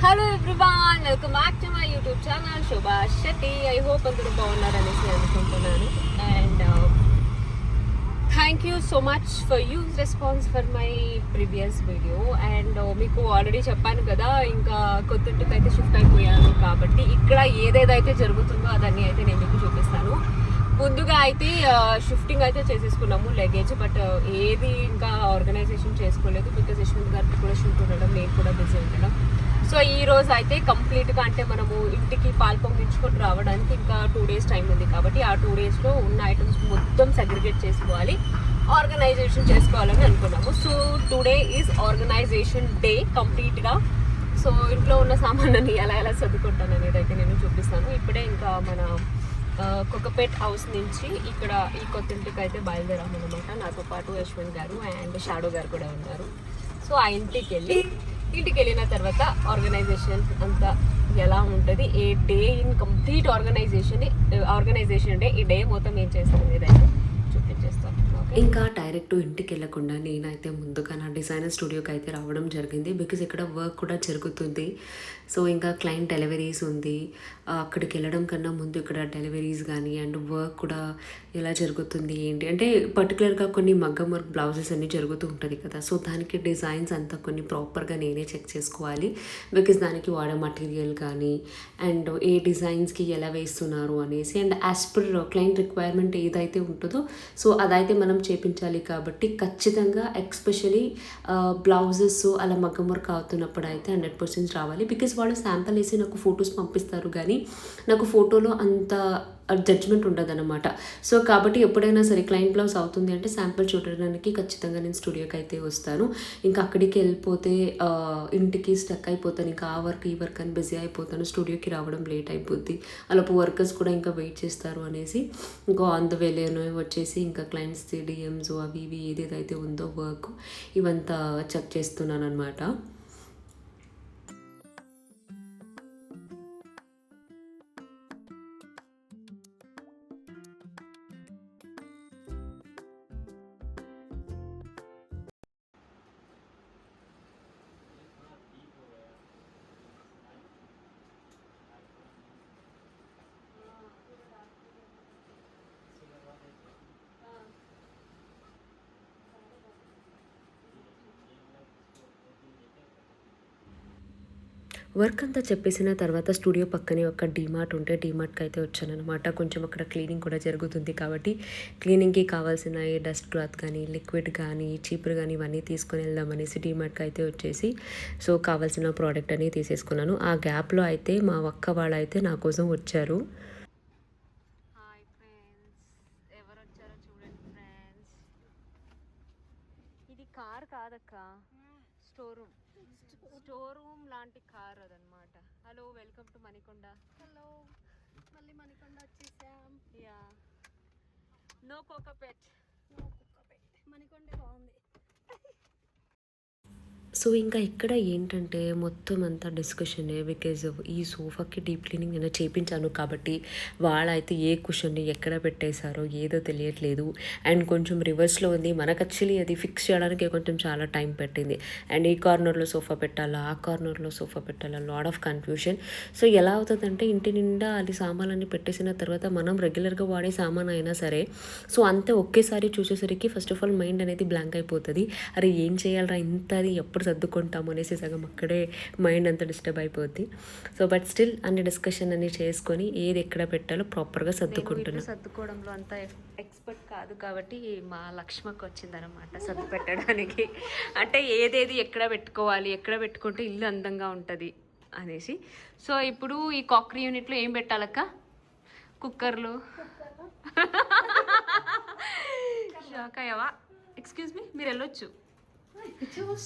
Hello everyone, welcome back to my YouTube channel Shobha Shetty. I hope అందరూ బాగున్నారనేసి అనుకుంటున్నాను. And thank you so much for use response for my previous video. And మీకు already చెప్పాను కదా, ఇంకా కొత్తింటికి అయితే shift అయిపోయాను కాబట్టి ఇక్కడ ఏదేదైతే జరుగుతుందో అదన్నీ అయితే నేను మీకు చూపిస్తాను. ముందుగా అయితే షిఫ్టింగ్ అయితే చేసేసుకున్నాము లగేజ్, బట్ ఏది ఇంకా ఆర్గనైజేషన్ చేసుకోలేదు. బికాజ్ యశ్వంత్ గారికి కూడా షూట్ ఉండడం, నేను కూడా బిజీ ఉండడం. సో ఈ రోజు అయితే కంప్లీట్గా అంటే మనము ఇంటికి పాలు పొంగించుకొని రావడానికి ఇంకా 2 days టైం ఉంది కాబట్టి ఆ 2 daysలో ఉన్న ఐటమ్స్ మొత్తం సెగ్రిగేట్ చేసుకోవాలి, ఆర్గనైజేషన్ చేసుకోవాలని అనుకున్నాము. So today is organisation day కంప్లీట్గా. సో ఇంట్లో ఉన్న సామాన్లని ఎలా సర్దుకుంటాను అనేది అయితే నేను చూపిస్తాను. ఇప్పుడే ఇంకా మన కొక్కపేట్ హౌస్ నుంచి ఇక్కడ ఈ కొత్తింటికి అయితే బయలుదేరాము అనమాట. నాతో పాటు యశ్వంత్ గారు అండ్ షాడో గారు కూడా ఉన్నారు. సో ఆ ఇంటికి వెళ్ళిన తర్వాత ఆర్గనైజేషన్ అంతా ఎలా ఉంటుంది, a day in complete organization day, ఈ డే మొత్తం ఏం చేస్తాం ఏదైతే చూపించేస్తాం. ఇంకా డైరెక్ట్ ఇంటికి వెళ్ళకుండా నేనైతే ముందుగా నా డిజైనర్ స్టూడియోకి అయితే రావడం జరిగింది. బికాజ్ ఇక్కడ వర్క్ కూడా జరుగుతుంది. సో ఇంకా క్లయింట్ డెలివరీస్ ఉంది. అక్కడికి వెళ్ళడం కన్నా ముందు ఇక్కడ డెలివరీస్ కానీ అండ్ వర్క్ కూడా ఎలా జరుగుతుంది ఏంటి అంటే పర్టికులర్గా కొన్ని మగ్గం వర్క్ బ్లౌజెస్ అన్నీ జరుగుతూ ఉంటుంది కదా. సో దానికి డిజైన్స్ అంతా కొన్ని ప్రాపర్గా నేనే చెక్ చేసుకోవాలి. బికాజ్ దానికి వాడే మటీరియల్ కానీ అండ్ ఏ డిజైన్స్కి ఎలా వేస్తున్నారు అనేసి and as per client requirement ఏదైతే ఉంటుందో సో అదైతే మనం చేపించాలి. కాబట్టి ఖచ్చితంగా ఎక్స్పెషలీ బ్లౌజెస్ అలా మగ్గం వర్క్ అవుతున్నప్పుడు అయితే 100% రావాలి. బికాజ్ వాళ్ళు శాంపుల్ వేసి నాకు ఫొటోస్ పంపిస్తారు కానీ నాకు ఫోటోలో అంత జడ్జ్మెంట్ ఉండదు అనమాట. సో కాబట్టి ఎప్పుడైనా సరే క్లయింట్ బ్లౌజ్ అవుతుంది అంటే శాంపుల్ చూడడానికి ఖచ్చితంగా నేను స్టూడియోకి అయితే వస్తాను. ఇంకా అక్కడికి వెళ్ళిపోతే ఇంటికి స్టక్ అయిపోతాను, ఇంకా ఆ వర్క్ ఈ వర్క్ అని బిజీ అయిపోతాను, స్టూడియోకి రావడం లేట్ అయిపోద్ది. అలాపు వర్కర్స్ కూడా ఇంకా వెయిట్ చేస్తారు అనేసి ఇంకా ఆన్ ద వేలేను వచ్చేసి ఇంకా క్లయింట్స్ది డిఎమ్స్ అవి ఇవి ఏదేదైతే ఉందో వర్క్ ఇవంతా చెక్ చేస్తున్నాను అనమాట. వర్క్ అంతా చెప్పేసిన తర్వాత స్టూడియో పక్కనే ఒక డీమార్ట్ ఉంటే డీమార్ట్కి అయితే వచ్చాను అనమాట. కొంచెం అక్కడ క్లీనింగ్ కూడా జరుగుతుంది కాబట్టి క్లీనింగ్కి కావాల్సిన డస్ట్ క్లాత్ కానీ లిక్విడ్ కానీ చీపురు కానీ ఇవన్నీ తీసుకొని వెళ్దామనేసి డీమార్ట్కి అయితే వచ్చేసి సో కావాల్సిన ప్రోడక్ట్ అని తీసేసుకున్నాను. ఆ గ్యాప్లో అయితే మా అక్క వాళ్ళు అయితే నా కోసం వచ్చారు. ఇది కార్ కాదక్క, స్టోర్ రూమ్ లాంటి కార్ అదనమాట. Hello, welcome to Manikonda. Hello, మళ్ళీ మణికొండ వచ్చేసాం. యా, నో కోకోపెట్, మణికొండే బాగుంది. సో ఇంకా ఇక్కడ ఏంటంటే మొత్తం అంతా డిస్కషనే. బికాజ్ ఈ సోఫాకి డీప్ క్లీనింగ్ నేను చేయించాను కాబట్టి వాళ్ళైతే ఏ కుషన్ని ఎక్కడ పెట్టేశారో ఏదో తెలియట్లేదు. అండ్ కొంచెం రివర్స్లో ఉంది. మనకు యాక్చువల్లీ అది ఫిక్స్ చేయడానికి కొంచెం చాలా టైం పట్టింది. అండ్ ఈ కార్నర్లో సోఫా పెట్టాలా, ఆ కార్నర్లో సోఫా పెట్టాలా, లాట్ ఆఫ్ కన్ఫ్యూషన్. సో ఎలా అవుతుందంటే ఇంటి నిండా అది సామాన్లన్నీ పెట్టేసిన తర్వాత మనం రెగ్యులర్గా వాడే సామాన్ అయినా సరే సో అంతే ఒకేసారి చూసేసరికి ఫస్ట్ ఆఫ్ ఆల్ మైండ్ అనేది బ్లాంక్ అయిపోతుంది. అరే ఏం చేయాలరా ఇంతది ఎప్పుడు సర్దుకుంటాము అనేసి సగం అక్కడే మైండ్ అంతా డిస్టర్బ్ అయిపోద్ది. సో బట్ స్టిల్ అన్ని డిస్కషన్ అన్ని చేసుకొని ఏది ఎక్కడ పెట్టాలో ప్రాపర్గా సర్దుకుంటున్నాను. సర్దుకోవడంలో అంత ఎక్స్పర్ట్ కాదు కాబట్టి మా లక్ష్మకి వచ్చిందనమాట సర్దు పెట్టడానికి. అంటే ఏదేది ఎక్కడ పెట్టుకోవాలి, ఎక్కడ పెట్టుకుంటే ఇల్లు అందంగా ఉంటుంది అనేసి. సో ఇప్పుడు ఈ కాక్రీ యూనిట్లో ఏం పెట్టాలక్క? కుక్కర్లు. షాక్ అయ్యావా? ఎక్స్క్యూజ్ మీ, మీరు వెళ్ళొచ్చు.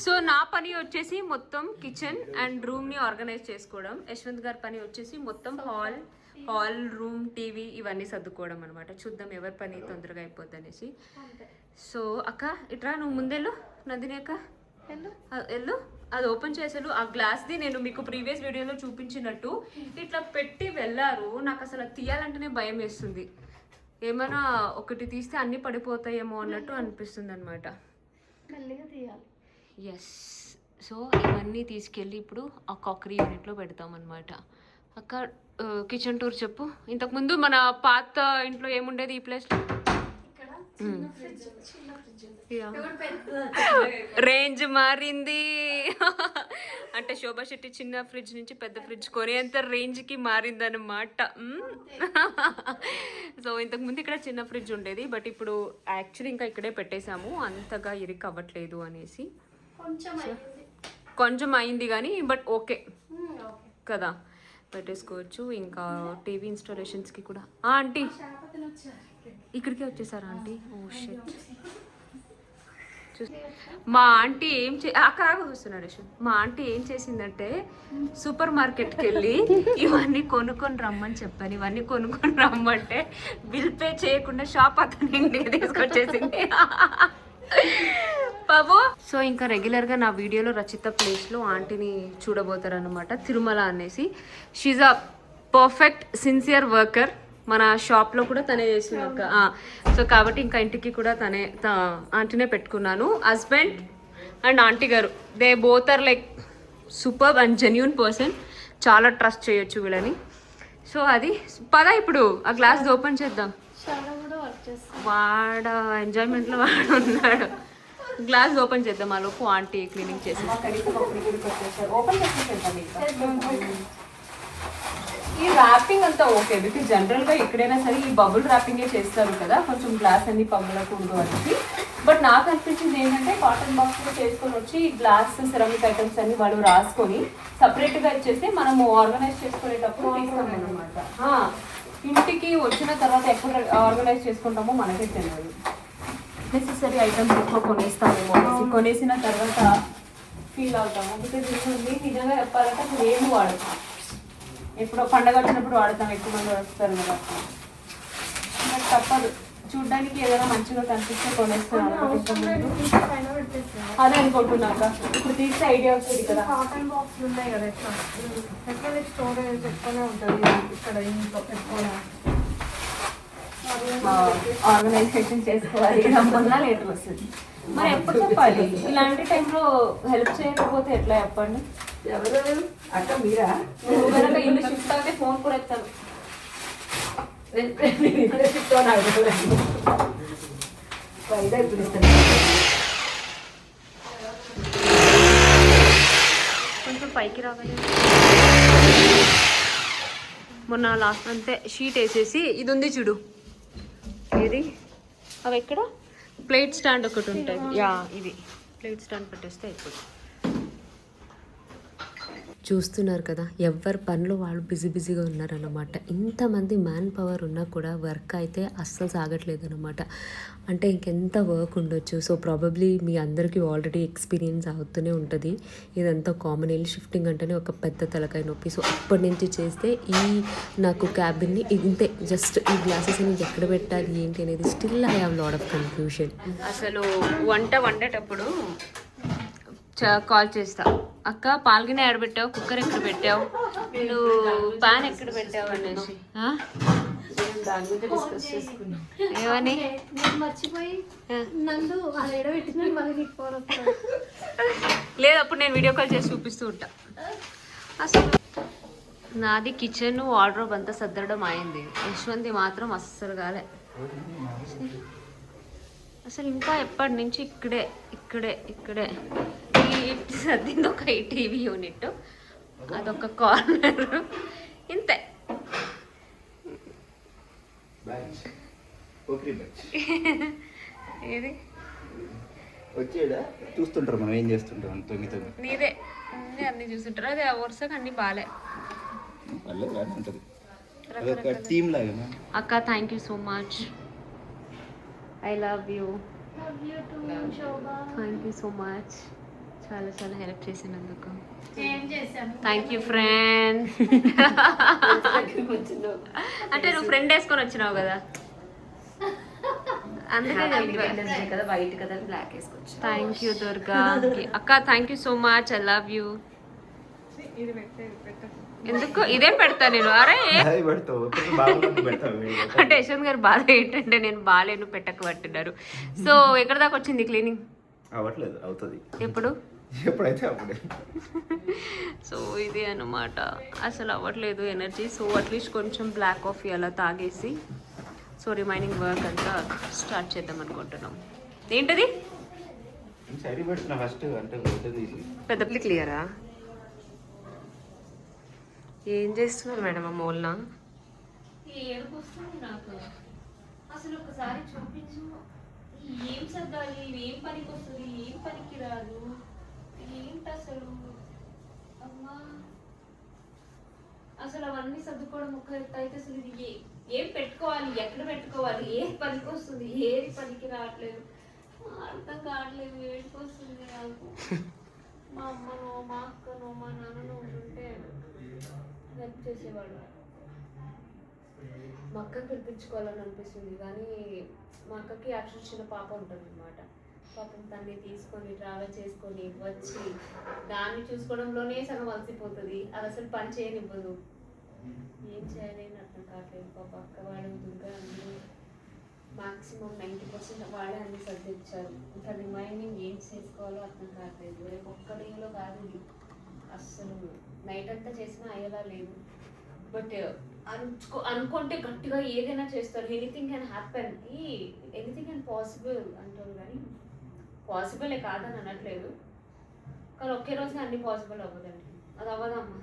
సో నా పని వచ్చేసి మొత్తం కిచెన్ అండ్ రూమ్ని ఆర్గనైజ్ చేసుకోవడం. యశ్వంత్ గారి పని వచ్చేసి మొత్తం హాల్ రూమ్ టీవీ ఇవన్నీ సర్దుకోవడం అనమాట. చూద్దాం ఎవరి పని తొందరగా అయిపోద్ది అనేసి. సో అక్క ఇట్రా, నువ్వు ముందెళ్ళు. నందిని అక్క వెళ్ళు, అది ఓపెన్ చేసాను. ఆ గ్లాస్ది నేను మీకు ప్రీవియస్ వీడియోలో చూపించినట్టు ఇట్లా పెట్టి వెళ్ళారు. నాకు అసలు తీయాలంటేనే భయం వేస్తుంది. ఏమైనా ఒకటి తీస్తే అన్నీ పడిపోతాయేమో అన్నట్టు అనిపిస్తుంది అనమాట. మెల్లిగా తీయాలి. ఎస్, సో ఇవన్నీ తీసుకెళ్ళి ఇప్పుడు ఆ కాకరీ యూనిట్లో పెడతామన్నమాట. అక్క కిచెన్ టూర్ చెప్పు. ఇంతకుముందు మన పాత ఇంట్లో ఏముండేది ఈ ప్లేస్లో? రేంజ్ మారింది. అంటే శోభా శెట్టి చిన్న ఫ్రిడ్జ్ నుంచి పెద్ద ఫ్రిడ్జ్ కొనేంత రేంజ్కి మారిందన్నమాట. సో ఇంతకుముందు ఇక్కడ చిన్న ఫ్రిడ్జ్ ఉండేది, బట్ ఇప్పుడు యాక్చువల్లీ ఇంకా ఇక్కడే పెట్టేశాము, అంతగా ఇరికి అవ్వట్లేదు అనేసి. కొంచెం అయింది కానీ బట్ ఓకే కదా, పెట్టేసుకోవచ్చు. ఇంకా టీవీ ఇన్స్టాలేషన్స్కి కూడా ఆంటీ ఇక్కడికే వచ్చేసారా ఆంటీ? Oh shit. మా ఆంటీ ఏం అక్కడ వస్తున్నాడు. మా ఆంటీ ఏం చేసిందంటే సూపర్ మార్కెట్కి వెళ్ళి ఇవన్నీ కొనుక్కొని రమ్మని చెప్పాను. ఇవన్నీ కొనుక్కొని రమ్మంటే బిల్ పే చేయకుండా షాప్ అతను ఇంటికి తీసుకొచ్చేసింది బాబు. సో ఇంకా రెగ్యులర్గా నా వీడియోలో రచిత ప్లేస్లో ఆంటీని చూడబోతారనమాట, తిరుమల అనేసి. She's a perfect sincere worker. మన షాప్లో కూడా తనే చేసింది అక్క. సో కాబట్టి ఇంకా ఇంటికి కూడా ఆంటీనే పెట్టుకున్నాను. హస్బెండ్ అండ్ ఆంటీ గారు, they both are like super and genuine person. చాలా ట్రస్ట్ చేయొచ్చు వీళ్ళని. సో అది పద ఇప్పుడు ఆ గ్లాస్ ఓపెన్ చేద్దాం. వాడ ఎంజాయ్మెంట్లో వాడు ఉన్నాడు. గ్లాస్ ఓపెన్ చేద్దాం. ఆ లోపు ఆంటీ క్లీనింగ్ చేసి ఈ ర్యాపింగ్ అంతా ఓకే, బికాజ్ జనరల్గా ఎక్కడైనా సరే ఈ బబుల్ ర్యాపింగే చేస్తారు కదా, కొంచెం గ్లాస్ అన్ని పగలకూడదు అనేసి. బట్ నాకు అనిపించింది ఏంటంటే కాటన్ బాక్స్లో చేసుకొని వచ్చి గ్లాస్ సెరామిక్ ఐటమ్స్ అన్ని వాళ్ళు రాసుకొని సపరేట్గా ఇచ్చేస్తే మనము ఆర్గనైజ్ చేసుకునేటప్పుడు తీస్తాం అనమాట. ఇంటికి వచ్చిన తర్వాత ఎప్పుడు ఆర్గనైజ్ చేసుకుంటామో మనకే తెలియదు. నెసెసరీ ఐటమ్స్ ఎక్కువ కొనేస్తామేమో, కొనేసిన తర్వాత ఫీల్ అవుతాము. బికాజ్ ఇది నిజంగా చెప్పాలంటే అప్పుడు ఏమి వాడతాం, ఎప్పుడో పండగ వచ్చినప్పుడు వాడతాం, ఎక్కువ మంది వస్తారు కదా, బట్ తప్పదు. చూడ్డానికి ఏదైనా మంచిగా కనిపిస్తే కొనేస్తున్నాను. అదే అనుకుంటున్నాక ఇప్పుడు తీస్తే ఐడియా వస్తుంది కదా. కాటన్ బాక్స్ ఉన్నాయి కదా, ఎట్లా స్టోరేజ్ ఎక్కువనే ఉంటుంది ఇక్కడ ఇంట్లో పెట్టుకోవడం. ఆర్గనైజేషన్ చేసుకోవాలి, రమ్మన్నా లేట్ వస్తుంది. మరి ఎప్పుడు చెప్పాలి? ఇలాంటి టైంలో హెల్ప్ చేయకపోతే ఎట్లా చెప్పండి? ఎవరు అక్క మీరా? కనుక ఇల్లు షిఫ్ట్ అయితే ఫోన్ కూడా ఎత్తాను. కొంచెం పైకి రావాలి. మొన్న లాస్ట్ అంతే షీట్ వేసేసి ఇది ఉంది చూడు, ఇది అవి ఎక్కడ ప్లేట్ స్టాండ్ ఒకటి ఉంటుంది. ఇది ప్లేట్ స్టాండ్ పెట్టేస్తే అయిపోతుంది. చూస్తున్నారు కదా, ఎవరి పనిలో వాళ్ళు బిజీగా ఉన్నారన్నమాట. ఇంతమంది మ్యాన్ పవర్ ఉన్నా కూడా వర్క్ అయితే అస్సలు సాగట్లేదు అనమాట. అంటే ఇంకెంత వర్క్ ఉండొచ్చు. సో ప్రాబబ్లీ మీ అందరికీ ఆల్రెడీ ఎక్స్పీరియన్స్ అవుతూనే ఉంటుంది. ఇదంతా కామన్. ఇల్లు షిఫ్టింగ్ అంటేనే ఒక పెద్ద తలకాయ నొప్పి. సో అప్పటి నుంచి చేస్తే నాకు క్యాబిన్ని ఇంతే, జస్ట్ ఈ గ్లాసెస్ అనేది ఎక్కడ పెట్టాలి ఏంటి అనేది still I have lot of confusion. అసలు వండేటప్పుడు కాల్ చేస్తా, అక్క పాల్గిన ఎక్కడ పెట్టావు, కుక్కర్ ఎక్కడ పెట్టావు, నువ్వు పాన్ ఎక్కడ పెట్టావు అనేసి. దాని గురించి డిస్కస్ చేసుకున్నాం. ఏమని మర్చిపోయి నందు అది ఎడబెట్టిందని మళ్ళీ నీకు ఫోన్ వస్తాను. లేదు, అప్పుడు నేను వీడియో కాల్ చేసి చూపిస్తూ ఉంటా. అసలు నాది కిచెన్ వార్డ్రోబ్ అంతా సర్దడం అయింది. యశ్వంతి మాత్రం అస్సలు కాలే. అసలు ఇంకా ఎప్పటి నుంచి ఇక్కడే సర్దింది ఒక టీవీ యూనిట్, అదొక కార్నర్, ఇంతే. ఏది వచ్చేడా చూస్తుంటారు, మనం ఏం చేస్తుంటాం. నీదే అన్ని చూస్తుంటారు. అదే వరుసగా అన్ని బాలే ఉంటుంది. టీమ్ లాగా. అక్క thank you so much, I love you. Thank you so much, చాలా హెల్ప్ చేసినందుకు. Thank you friend. అంటే నువ్వు ఫ్రెండ్ వేసుకొని వచ్చినావు కదా, అందుకే కదా వైట్ కదా బ్లాక్ వేసుకోవచ్చు. Thank you Durga. అక్క thank you so much, I love you. ఎందుకు ఇదే పెడతా నేను. అరే అంటే యశ్వంత్ గారు బాధ ఏంటంటే నేను బాగాలేను పెట్టక పట్టున్నారు. సో ఎక్కడ దాకా వచ్చింది క్లీనింగ్? అవ్వట్లేదు, అవుతుంది. ఎప్పుడు? ఎప్పుడైతే అప్పుడే. సో ఇది అనమాట, అసలు అవ్వట్లేదు ఎనర్జీ. సో అట్లీస్ట్ కొంచెం బ్లాక్ కాఫీ అలా తాగేసి సో రిమైనింగ్ వర్క్ అంతా స్టార్ట్ చేద్దాం అనుకుంటున్నాం. ఏంటది సైడ్ పెడుతున్నా ఫస్ట్ అంటే బయట తీసి. పెద్ద క్లియరా? ఏం చేస్తున్నారు మేడం ఆ మూలన? ఏడుపు వస్తుంది నాకు. అసలు ఒకసారి చూపించు, ఏం సర్దాలి, ఏం పనికి వస్తుంది, ఏం పనికి రాదు, ఏంటి అసలు అమ్మా. అసలు అవన్నీ సర్దుకోవడం ఒక ఎత్తు అయితే అసలు ఇది ఏం పెట్టుకోవాలి, ఎక్కడ పెట్టుకోవాలి, ఏది పనికి వస్తుంది, ఏది పనికి రావట్లేదు, అర్థం కావట్లేదు. ఏడుపు వస్తుంది నాకు. మా అమ్మనో మా అక్కనో మా నాన్ననో ఉంటుంటే హెల్ప్ చేసేవాడు. మా అక్కని పిలిపించుకోవాలని అనిపిస్తుంది, కానీ మా అక్కకి యాక్చువల్ చిన్న పాప ఉంటుంది అనమాట. పాపం తన్ని తీసుకొని ట్రావెల్ చేసుకొని వచ్చి దాన్ని చూసుకోవడంలోనే సగం అలసిపోతుంది. అది అసలు పని చేయనివ్వదు. ఏం చేయాలి అని అర్థం కావట్లేదు. పాప అక్క వాళ్ళు దుర్గా అందరూ మాక్సిమం 90% వాళ్ళే అన్ని సర్దించారు. ఇంకా రిమైనింగ్ ఏం చేసుకోవాలో అర్థం కావట్లేదు. రేపు ఒక్క డేలో కాదు ఇది. అస్సలు నైట్ అంతా చేసినా అయ్యేలా లేదు. బట్ అనుకుంటే గట్టిగా ఏదైనా చేస్తారు. Anything can happen, anything can possible అంటారు, కానీ పాసిబులే కాదని అనట్లేదు. కానీ ఒకే రోజున అన్ని పాసిబుల్ అవ్వదండి, అది అవ్వదమ్మా.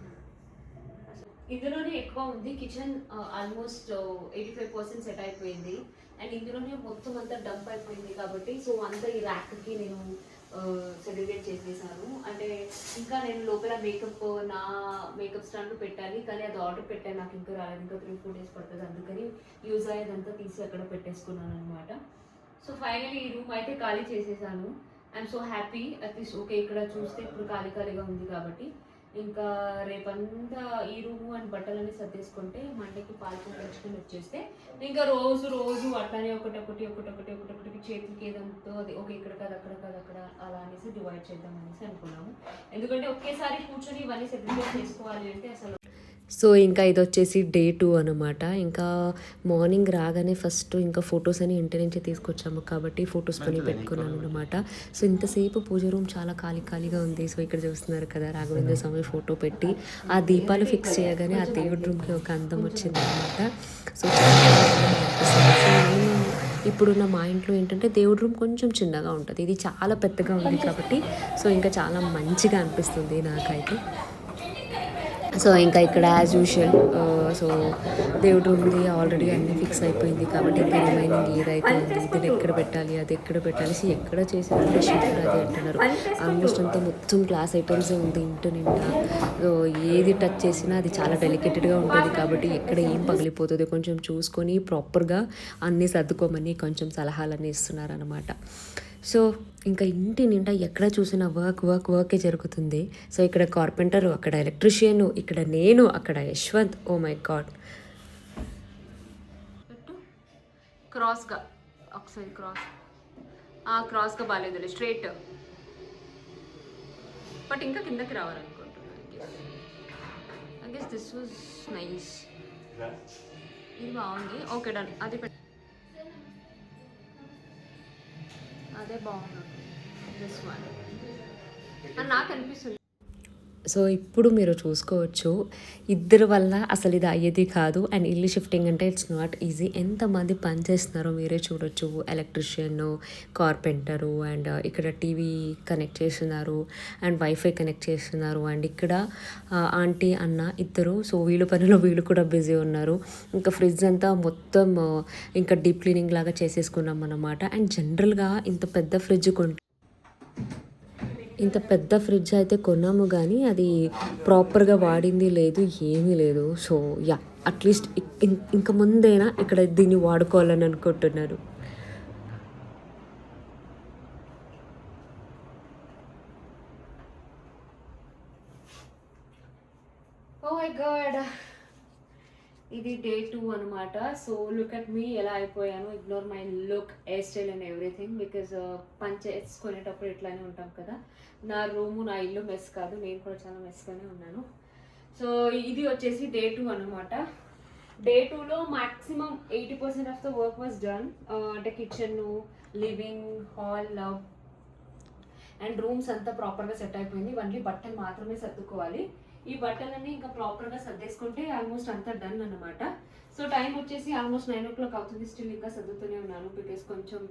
అసలు ఇందులోనే ఎక్కువ ఉంది. కిచెన్ ఆల్మోస్ట్ 85% సెట్ అయిపోయింది. అండ్ ఇందులోనే మొత్తం అంతా డంప్ అయిపోయింది కాబట్టి సో అంతా ఈ ర్యాక్కి నేను సెగ్రిగేట్ చేసేసాను. అంటే ఇంకా నేను లోపల నా మేకప్ స్టాండ్ పెట్టాలి, కానీ అది ఆర్డర్ పెట్టాను, నాకు ఇంకా రాలేదు. ఇంకా 3-4 days పడుతుంది. అందుకని యూజ్ అయ్యేదంతా తీసి అక్కడ పెట్టేసుకున్నాను అనమాట. సో ఫైనల్లీ ఈ రూమ్ అయితే ఖాళీ చేసేసాను. I'm so happy. At least okay, ఇక్కడ చూస్తే ఇప్పుడు ఖాళీగా ఉంది కాబట్టి ఇంకా రేపంతా ఈ రూము అండ్ బట్టలన్నీ సర్దేసుకుంటే మండేకి పాలకం తెచ్చుకొని వచ్చేస్తే ఇంకా రోజు అట్లానే ఒకటి చేతికి ఏదంతో అది ఓకే ఇక్కడ కాదు అక్కడ అలా అనేసి డివైడ్ చేద్దాం అనేసి అనుకున్నాము. ఎందుకంటే ఒకేసారి కూర్చొని ఇవన్నీ సెగ్రిగేట్ చేసుకోవాలి అంటే అసలు. సో ఇంకా ఇది వచ్చేసి డే 2 అనమాట. ఇంకా మార్నింగ్ రాగానే ఫస్ట్ ఇంకా ఫొటోస్ అని ఇంటి నుంచి తీసుకొచ్చాము కాబట్టి ఫొటోస్ పని పెట్టుకున్నాను అనమాట. సో ఇంతసేపు పూజ రూమ్ చాలా ఖాళీగా ఉంది. సో ఇక్కడ చూస్తున్నారు కదా, రాఘవేంద్ర స్వామి ఫోటో పెట్టి ఆ దీపాలు ఫిక్స్ చేయగానే ఆ దేవుడి రూమ్కి ఒక అందం వచ్చింది అనమాట. సో ఇప్పుడున్న మా ఇంట్లో ఏంటంటే దేవుడి రూమ్ కొంచెం చిన్నగా ఉంటుంది, ఇది చాలా పెద్దగా ఉంది కాబట్టి సో ఇంకా చాలా మంచిగా అనిపిస్తుంది నాకైతే. సో ఇంకా ఇక్కడ యాజ్ యూజువల్ సో దేవుడి రూమ్ది ఆల్రెడీ అన్నీ ఫిక్స్ అయిపోయింది కాబట్టి ఇంకా రిమైనింగ్ ఏదైతే ఉంది ఇది ఎక్కడ పెట్టాలి అది ఎక్కడ పెట్టాలి. సో ఎక్కడ చేసిన షిఫ్ట్ అది అంటున్నారు. ఆల్మోస్ట్ అంతా మొత్తం గ్లాస్ ఐటమ్సే ఉంది ఇంటి నిండా. సో ఏది టచ్ చేసినా అది చాలా డెలికేటెడ్గా ఉంటుంది కాబట్టి ఎక్కడ ఏం పగిలిపోతుంది కొంచెం చూసుకొని ప్రాపర్గా అన్నీ సర్దుకోమని కొంచెం సలహాలన్నీ ఇస్తున్నారనమాట. సో ఇంకా ఇంటి నిండా ఎక్కడ చూసినా వర్కే జరుగుతుంది. సో ఇక్కడ కార్పెంటర్, అక్కడ ఎలక్ట్రీషియన్, ఇక్కడ నేను, అక్కడ యశ్వంత్. Oh my God. క్రాస్గా ఒకసారి క్రాస్గా బాగాలేదు, స్ట్రైట్. బట్ ఇంకా కిందకి రావాలనుకుంటున్నాను. I guess this was nice. ఇది బాగుంది. Okay done. అది అదే బాగుంది. దిస్ వన్ అని నాకు అనిపిస్తుంది. సో ఇప్పుడు మీరు చూసుకోవచ్చు ఇద్దరి వల్ల అసలు ఇది అయ్యేది కాదు. అండ్ ఇల్లు షిఫ్టింగ్ అంటే ఇట్స్ నాట్ ఈజీ. ఎంతమంది పని చేస్తున్నారో మీరే చూడొచ్చు. ఎలక్ట్రీషియన్, కార్పెంటరు, అండ్ ఇక్కడ టీవీ కనెక్ట్ చేస్తున్నారు అండ్ వైఫై కనెక్ట్ చేస్తున్నారు. అండ్ ఇక్కడ ఆంటీ అన్న ఇద్దరు. సో వీళ్ళ పనిలో వీళ్ళు కూడా బిజీ ఉన్నారు. ఇంకా ఫ్రిడ్జ్ అంతా మొత్తం ఇంకా డీప్ క్లీనింగ్ లాగా చేసేసుకున్నాం అన్నమాట. అండ్ జనరల్గా ఇంత పెద్ద ఫ్రిడ్జ్ అయితే కొన్నాము కానీ అది ప్రాపర్గా వాడింది లేదు, ఏమీ లేదు. సో యా, అట్లీస్ట్ ఇంక ముందైనా ఇక్కడ దీన్ని వాడుకోవాలని అనుకుంటున్నారు. ఓ మై గాడ్, ఇది డే 2 అనమాట. సో లుక్ అట్ మీ ఎలా అయిపోయాను. Ignore my look, hair style and everything. Because పని చేసుకునేటప్పుడు ఇట్లానే ఉంటాం కదా. నా రూము నా ఇల్లు మెస్ కాదు, నేను కూడా చాలా మెస్గానే ఉన్నాను. సో ఇది వచ్చేసి డే 2 అనమాట. డే 2లో maximum 80% of the work was done. అంటే kitchen, living hall, and rooms అంతా ప్రాపర్గా సెట్ అయిపోయింది. ఓన్లీ బట్టలు మాత్రమే సర్దుకోవాలి. ఈ బట్టలన్నీ ఇంకా ప్రాపర్గా సర్దేసుకుంటే ఆల్మోస్ట్ అంతా డన్ అనమాట. సో టైం వచ్చేసి ఆల్మోస్ట్ 9 o'clock అవుతుంది. స్టిల్ ఇంకా సర్దుతూనే ఉన్నాను బికాస్ కొంచెం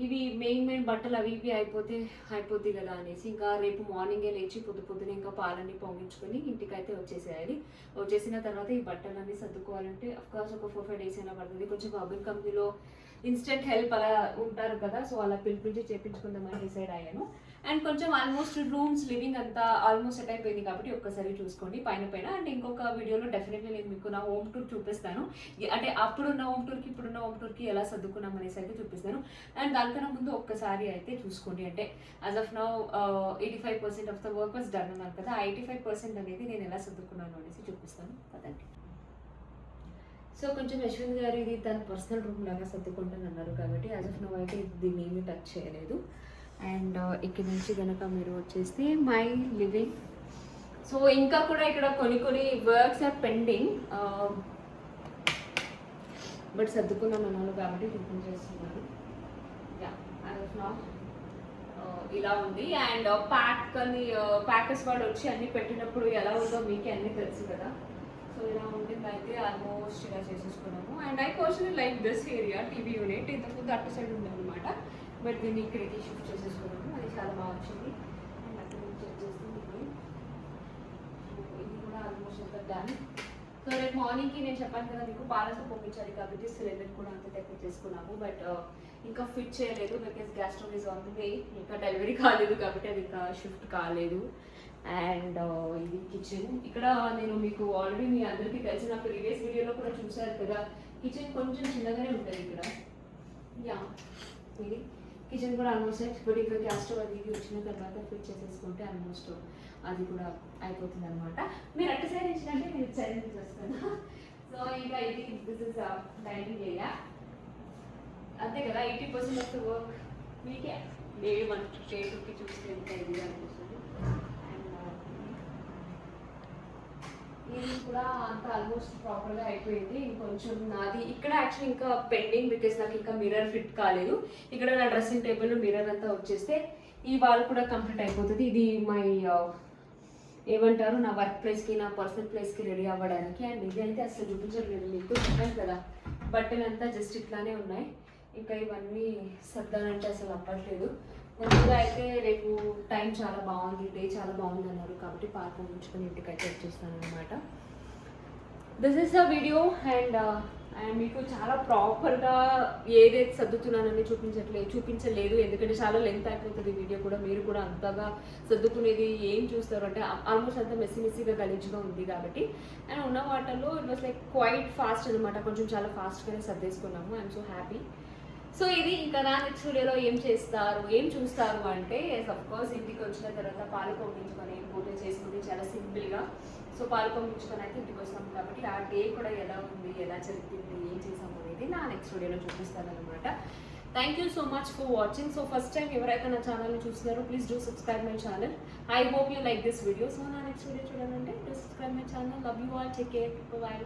ఇవి మెయిన్ బట్టలు అవి ఇవి అయిపోద్ది కదా అనేసి ఇంకా రేపు మార్నింగే లేచి పొద్దునే ఇంకా పాలన్నీ పొంగించుకొని ఇంటికైతే వచ్చేసేయాలి. వచ్చేసిన తర్వాత ఈ బట్టలన్నీ సర్దుకోవాలంటే అఫ్కోర్స్ ఒక 4-5 days అయినా పడుతుంది. కొంచెం అబిన్ కంపెనీలో ఇన్స్టెంట్ హెల్ప్ అలా ఉంటారు కదా, సో అలా పిలిపించి చేయించుకుందామని డిసైడ్ అయ్యాను. అండ్ కొంచెం ఆల్మోస్ట్ రూమ్స్ లివింగ్ అంతా ఆల్మోస్ట్ సెట్ అయిపోయింది కాబట్టి ఒక్కసారి చూసుకోండి పైన. అండ్ ఇంకొక వీడియోలో డెఫినెట్లీ నేను మీకు నా హోమ్ టూర్ చూపిస్తాను. అంటే అప్పుడున్న హోమ్ టూర్కి ఇప్పుడున్న హోమ్ టూర్కి ఎలా సర్దుకున్నాం అనేసి అయితే చూపిస్తాను. అండ్ దానికన్నా ముందు ఒక్కసారి అయితే చూసుకోండి. అంటే as of now 85% of the work was done అన్నారు కదా, 85% అనేది నేను ఎలా సర్దుకున్నాను అనేసి చూపిస్తాను కదండి. సో కొంచెం యశ్వంత్ గారు ఇది తన పర్సనల్ రూమ్ లాగా సర్దుకుంటాను అన్నారు కాబట్టి యాజ్ ఆఫ్ నో అయితే దీన్ని ఏమీ టచ్ చేయలేదు. అండ్ ఇక్కడ నుంచి కనుక మీరు వచ్చేస్తే మై లివింగ్. సో ఇంకా కూడా ఇక్కడ కొన్ని వర్క్స్ ఆర్ పెండింగ్, బట్ సర్దుకున్నాను అన్నాను కాబట్టి చూపించేస్తున్నాను. యాజ్ ఆఫ్ నో ఇలా ఉంది. అండ్ ప్యాకర్స్ వాడు వచ్చి అన్ని పెట్టినప్పుడు ఎలా ఉందో మీకే అన్నీ తెలుసు కదా. సో ఇలా ఉంటుంది అయితే ఆల్మోస్ట్ ఇలా చేసేసుకున్నాము. And I personal like this area TV unit. ఇంతకుముందు అటు సైడ్ ఉందన్నమాట, బట్ దీన్ని ఇక్కడికి షిఫ్ట్ చేసేసుకున్నాము. అది చాలా బాగా వచ్చింది. అండ్ అక్కడ నుంచి వచ్చేసి ఇది కూడా ఆల్మోస్ట్ అంతా డన్. సో రేపు మార్నింగ్కి నేను చెప్పాను కదా మీకు పాలతో పంపించాలి కాబట్టి సిలిండర్ కూడా అంత తెప్పించేసుకున్నాము. బట్ ఇంకా ఫిట్ చేయలేదు because gas stove is on the way. ఇంకా డెలివరీ కాలేదు కాబట్టి అది ఇంకా షిఫ్ట్ కాలేదు. అండ్ ఇది కిచెన్. ఇక్కడ నేను మీకు ఆల్రెడీ మీ అందరికీ తెలిసిన ప్రీవియస్ వీడియోలో కూడా చూసారు కదా, కిచెన్ కొంచెం చిన్నగానే ఉంటుంది ఇక్కడ. యా ఇది కిచెన్ కూడా ఆల్మోస్ట్ బట్ ఇక్కడ గ్యాస్ స్టవ్ అది ఇది వచ్చిన తర్వాత ఫిట్ చేసేసుకుంటే ఆల్మోస్ట్ అది కూడా అయిపోతుంది అనమాట. మీరు అటు సైడ్ ఇచ్చినట్టే నేను ఇటు సైడ్ నుంచి వస్తాను. సో ఇంకా ఇది దిస్ ఇస్ డైనింగ్ ఏరియా. అంతే కదా, 80% ఆఫ్ ద వర్క్ మీకే డే 1 డే 2కి చూస్తే ఎంత ఇది అనిపిస్తుంది. ఇది కూడా అంత ఆల్మోస్ట్ ప్రాపర్గా అయిపోయింది. ఇంకొంచెం నాది ఇక్కడ యాక్చువల్లీ ఇంకా పెండింగ్ బికాస్ నాకు ఇంకా మిర్రర్ ఫిట్ కాలేదు. ఇక్కడ నా డ్రెస్సింగ్ టేబుల్ మిర్రర్ అంతా వచ్చేస్తే ఈ వాల్ కూడా కంప్లీట్ అయిపోతుంది. ఇది మై ఏమంటారు నా వర్క్ ప్లేస్కి నా పర్సనల్ ప్లేస్కి రెడీ అవ్వడానికి. అండ్ ఇది అయితే అసలు చూపించలేదు మీకు, చెప్పాను కదా బట్టలు అంతా జస్ట్ ఇట్లానే ఉన్నాయి. ఇంకా ఇవన్నీ సర్దానంటే అసలు అవ్వట్లేదు. ముందుగా అయితే రేపు టైం చాలా బాగుంది, డే చాలా బాగుంది అన్నారు కాబట్టి పార్క్ ఉంచుకొని ఇంటికైతే వచ్చేస్తాను అనమాట. This is a video. And మీకు చాలా ప్రాపర్గా ఏదైతే సర్దుతున్నానని చూపించలేదు ఎందుకంటే చాలా లెంత్ అయిపోతుంది వీడియో కూడా. మీరు కూడా అంతగా సర్దుకునేది ఏం చూస్తారు అంటే ఆల్మోస్ట్ అంతా మెస్సీగా గలీజ్గా ఉంది కాబట్టి. అండ్ ఉన్న వాటర్లో it was like quite fast అనమాట, కొంచెం చాలా ఫాస్ట్గానే సర్దేసుకున్నాము. I'm so happy. సో ఇది ఇంకా నా నెక్స్ట్ వీడియోలో ఏం చూస్తారు అంటే అఫ్కోర్స్ ఇంటికి వచ్చిన తర్వాత పాలు పంపించుకొని పూజ చేసుకుని చాలా సింపుల్గా. సో పాలు పంపించుకొని అయితే ఇంటికి వస్తాము కాబట్టి ఆ డే కూడా ఎలా ఉంది, ఎలా జరిగింది, ఏం చేసాము అనేది నా నెక్స్ట్ వీడియోలో చూపిస్తాను అనమాట. Thank you so much for watching. So first time ఎవరైతే నా ఛానల్ని చూస్తున్నారో please do subscribe my channel. I hope you like this video. So నా నెక్స్ట్ వీడియో చూడాలంటే do subscribe my channel. Love you all, take care, by.